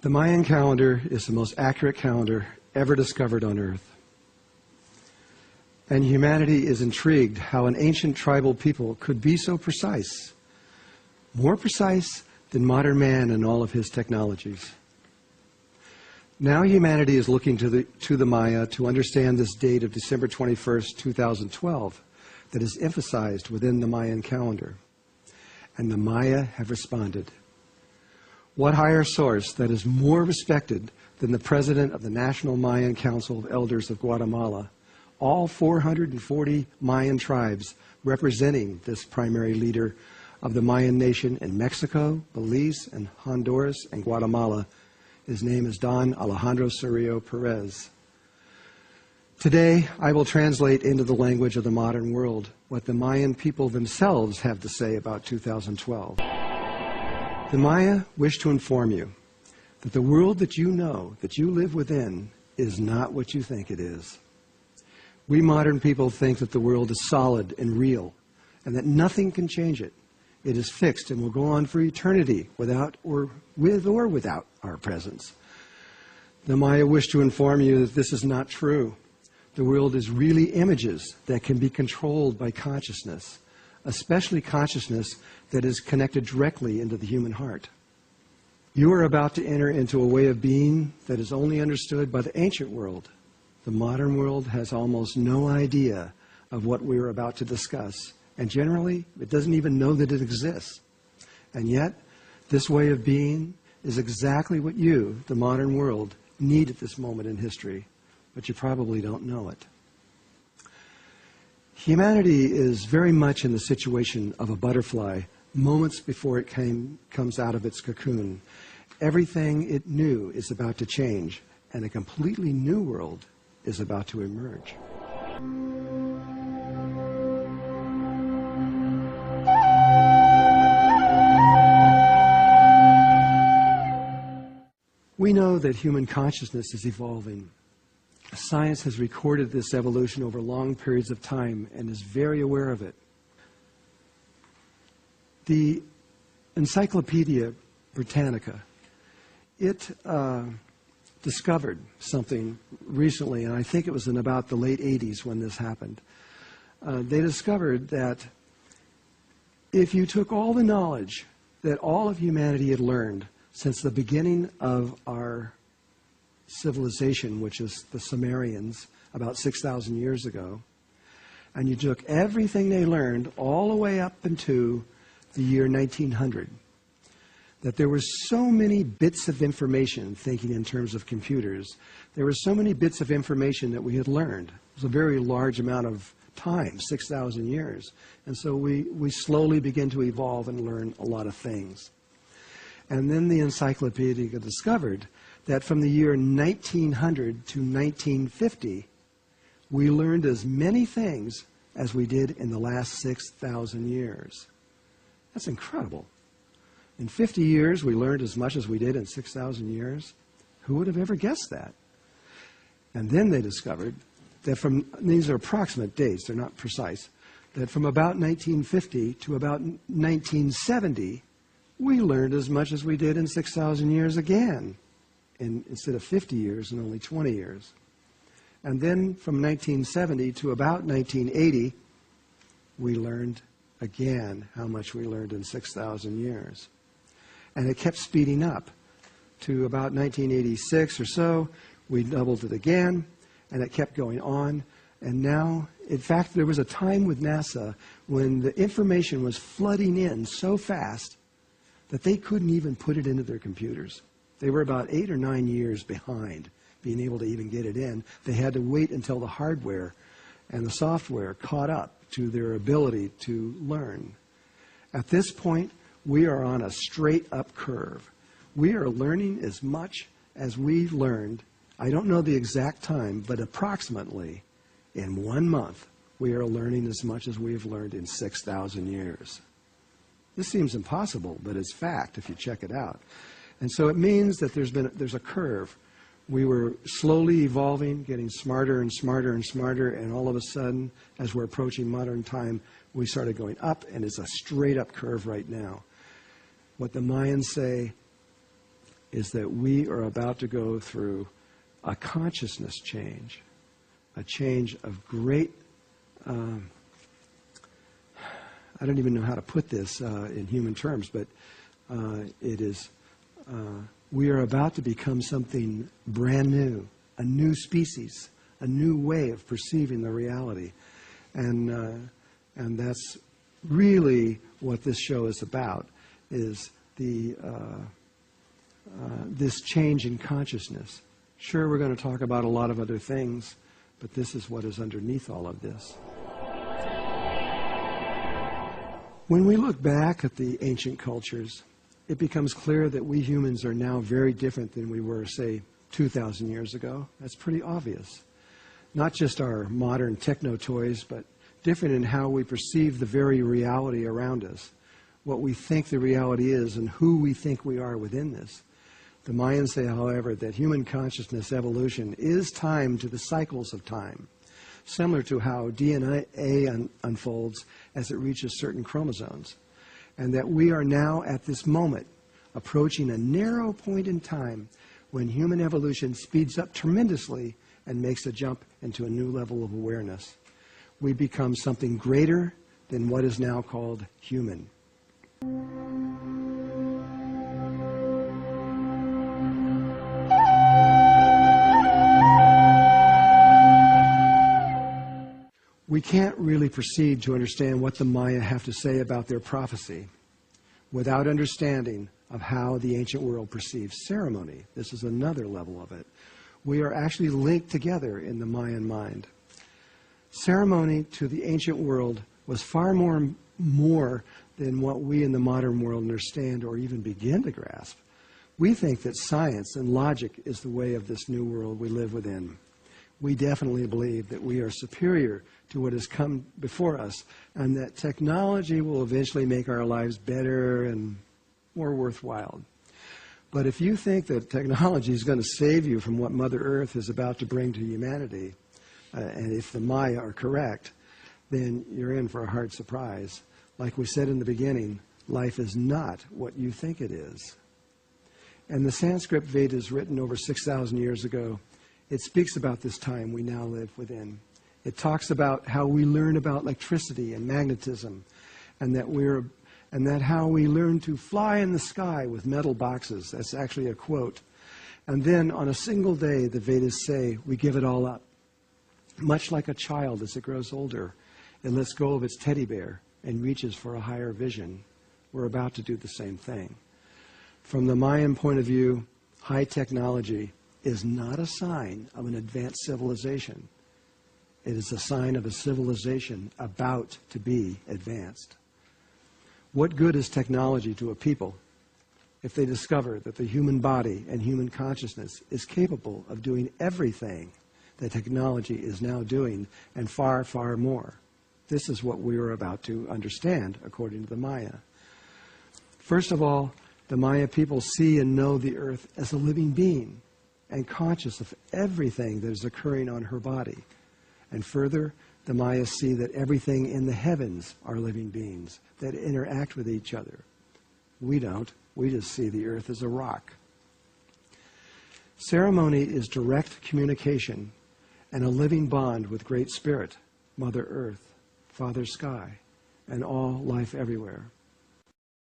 The Mayan calendar is the most accurate calendar ever discovered on Earth. And humanity is intrigued how an ancient tribal people could be so precise, more precise than modern man and all of his technologies. Now humanity is looking to the Maya to understand this date of December 21st, 2012, that is emphasized within the Mayan calendar. And the Maya have responded. What higher source that is more respected than the president of the National Mayan Council of Elders of Guatemala, all 440 Mayan tribes representing this primary leader of the Mayan nation in Mexico, Belize, and Honduras, and Guatemala. His name is Don Alejandro Cerrillo Perez. Today, I will translate into the language of the modern world what the Mayan people themselves have to say about 2012. The Maya wish to inform you that the world that you know, that you live within, is not what you think it is. We modern people think that the world is solid and real, and that nothing can change it. It is fixed and will go on for eternity without or with or without our presence. The Maya wish to inform you that this is not true. The world is really images that can be controlled by consciousness, especially consciousness that is connected directly into the human heart. You are about to enter into a way of being that is only understood by the ancient world. The modern world has almost no idea of what we are about to discuss, and generally, it doesn't even know that it exists. And yet, this way of being is exactly what you, the modern world, need at this moment in history, but you probably don't know it. Humanity is very much in the situation of a butterfly moments before it comes out of its cocoon. Everything it knew is about to change, and a completely new world is about to emerge. We know that human consciousness is evolving. Science has recorded this evolution over long periods of time and is very aware of it. The Encyclopedia Britannica, it discovered something recently, and I think it was in about the late 80s when this happened. They discovered that if you took all the knowledge that all of humanity had learned since the beginning of our civilization, which is the Sumerians, about 6,000 years ago, and you took everything they learned all the way up into the year 1900, that there were so many bits of information, thinking in terms of computers, there were so many bits of information that we had learned. It was a very large amount of time, 6,000 years. And so we slowly begin to evolve and learn a lot of things. And then the encyclopedia discovered that from the year 1900 to 1950, we learned as many things as we did in the last 6,000 years. That's incredible. In 50 years, we learned as much as we did in 6,000 years. Who would have ever guessed that? And then they discovered that from, these are approximate dates, they're not precise, that from about 1950 to about 1970, we learned as much as we did in 6,000 years again, instead of 50 years and only 20 years. And then from 1970 to about 1980, we learned again how much we learned in 6,000 years. And it kept speeding up to about 1986 or so. We doubled it again, and it kept going on. And now, in fact, there was a time with NASA when the information was flooding in so fast that they couldn't even put it into their computers. They were about 8 or 9 years behind being able to even get it in. They had to wait until the hardware and the software caught up to their ability to learn. At this point, we are on a straight-up curve. We are learning as much as we've learned. I don't know the exact time, but approximately in 1 month, we are learning as much as we've learned in 6,000 years. This seems impossible, but it's fact if you check it out. And so it means that there's a curve. We were slowly evolving, getting smarter and smarter and smarter, and all of a sudden, as we're approaching modern time, we started going up, and it's a straight-up curve right now. What the Mayans say, is that we are about to go through a consciousness change, a change of great, I don't even know how to put this in human terms, but we are about to become something brand new, a new species, a new way of perceiving the reality. And that's really what this show is about, is this change in consciousness. Sure, we're going to talk about a lot of other things, but this is what is underneath all of this. When we look back at the ancient cultures, it becomes clear that we humans are now very different than we were, say, 2,000 years ago. That's pretty obvious. Not just our modern techno-toys, but different in how we perceive the very reality around us, what we think the reality is, and who we think we are within this. The Mayans say, however, that human consciousness evolution is timed to the cycles of time, similar to how DNA unfolds as it reaches certain chromosomes, and that we are now at this moment approaching a narrow point in time when human evolution speeds up tremendously and makes a jump into a new level of awareness. We become something greater than what is now called human. We can't really proceed to understand what the Maya have to say about their prophecy without understanding of how the ancient world perceives ceremony. This is another level of it. We are actually linked together in the Mayan mind. Ceremony to the ancient world was far more than what we in the modern world understand or even begin to grasp. We think that science and logic is the way of this new world we live within. We definitely believe that we are superior to what has come before us, and that technology will eventually make our lives better and more worthwhile. But if you think that technology is going to save you from what Mother Earth is about to bring to humanity, and if the Maya are correct, then you're in for a hard surprise. Like we said in the beginning, life is not what you think it is. And the Sanskrit Vedas, written over 6,000 years ago, it speaks about this time we now live within. It talks about how we learn about electricity and magnetism, and that how we learn to fly in the sky with metal boxes. That's actually a quote. And then on a single day, the Vedas say, we give it all up. Much like a child as it grows older, it lets go of its teddy bear and reaches for a higher vision. We're about to do the same thing. From the Mayan point of view, high technology is not a sign of an advanced civilization. It is a sign of a civilization about to be advanced. What good is technology to a people if they discover that the human body and human consciousness is capable of doing everything that technology is now doing and far, far more? This is what we are about to understand according to the Maya. First of all, the Maya people see and know the earth as a living being and conscious of everything that is occurring on her body. And further, the Mayas see that everything in the heavens are living beings that interact with each other. We don't. We just see the earth as a rock. Ceremony is direct communication and a living bond with Great Spirit, Mother Earth, Father Sky, and all life everywhere.